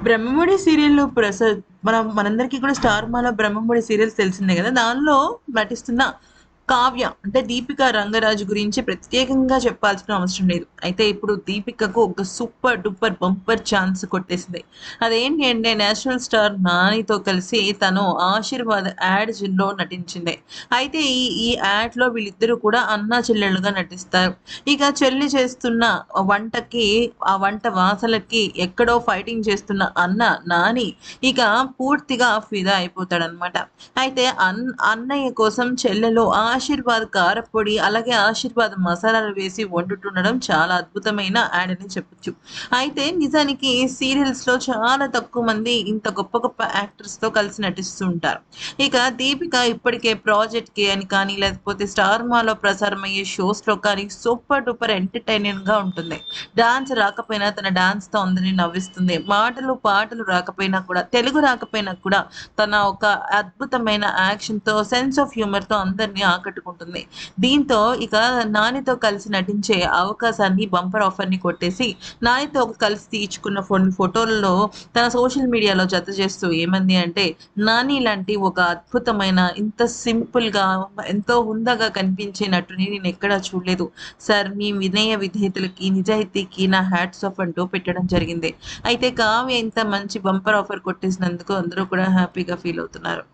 బ్రహ్మముడి సీరియల్‌లో మనందరికీ కూడా 'స్టార్ మాలో' బ్రహ్మముడి సీరియల్స్ తెలిసిందే గదా! దానిలో నటిస్తున్న కావ్య అంటే దీపిక రంగరాజు గురించి ప్రత్యేకంగా చెప్పాల్సిన అవసరం లేదు. అయితే ఇప్పుడు దీపికకు ఒక సూపర్ డూపర్ బంపర్ ఛాన్స్ కొట్టేసింది. అదేంటి అంటే నేషనల్ స్టార్ నానితో కలిసి తను 'ఆశీర్వాద్' యాడ్స్‌లో నటించింది. అయితే ఈ యాడ్‌లో వీళ్ళిద్దరూ కూడా అన్నా చెల్లెళ్ళుగా నటిస్తారు. ఇక చెల్లి చేస్తున్న వంటకి, ఆ వంట వాసనలకి ఎక్కడో ఫైటింగ్ చేస్తున్న నాని ఇక పూర్తిగా ఫిదా అయిపోతాడనమాట. అయితే అన్నయ్య కోసం చెల్లెలు ఆశీర్వాద్ కారప్పొడి, అలాగే ఆశీర్వాద్ మసాలాలు వేసి వండుతుండడం చాలా అద్భుతమైన యాడ్ అని చెప్పొచ్చు. అయితే నిజానికి సీరియల్స్‌లో చాలా తక్కువ మంది ఇంత గొప్ప గొప్ప యాక్టర్స్‌తో కలిసి నటిస్తూ ఉంటారు. ఇక దీపిక ఇప్పటికే 'ప్రాజెక్ట్ కే' అని కానీ, లేకపోతే 'స్టార్ మాలో' ప్రసారమయ్యే షోస్‌లో కానీ సూపర్ డూపర్ ఎంటర్‌టైనింగ్‌గా ఉంటుంది. డాన్స్ రాకపోయినా తన డాన్స్‌తో అందరిని నవ్విస్తుంది. మాటలు, పాటలు రాకపోయినా కూడా, తెలుగు రాకపోయినా కూడా తన ఒక అద్భుతమైన యాక్షన్‌తో, సెన్స్ ఆఫ్ హ్యూమర్‌తో అందరిని ఆకట్టుకుంటుంది. దీంతో ఇక నానితో కలిసి నటించే అవకాశాన్ని బంపర్ ఆఫర్‌ని కొట్టేసి, నానితో కలిసి తీయించుకున్న కొన్ని ఫోటోలలో తన సోషల్ మీడియాలో జత చేస్తూ ఏమంది అంటే, నాని లాంటి ఒక అద్భుతమైన ఇంత సింపుల్‌గా ఎంతో హుందాగా కనిపించే నటుడిని నేనెక్కడా చూడలేదు. సార్ మీ వినయ విధేయతలకి, నిజాయితీకి నా హ్యాట్స్ ఆఫ్ అంటూ పెట్టడం జరిగింది. అయితే కావ్య ఇంత మంచి బంపర్ ఆఫర్ కొట్టేసినందుకు అందరూ కూడా హ్యాపీగా ఫీల్ అవుతున్నారు.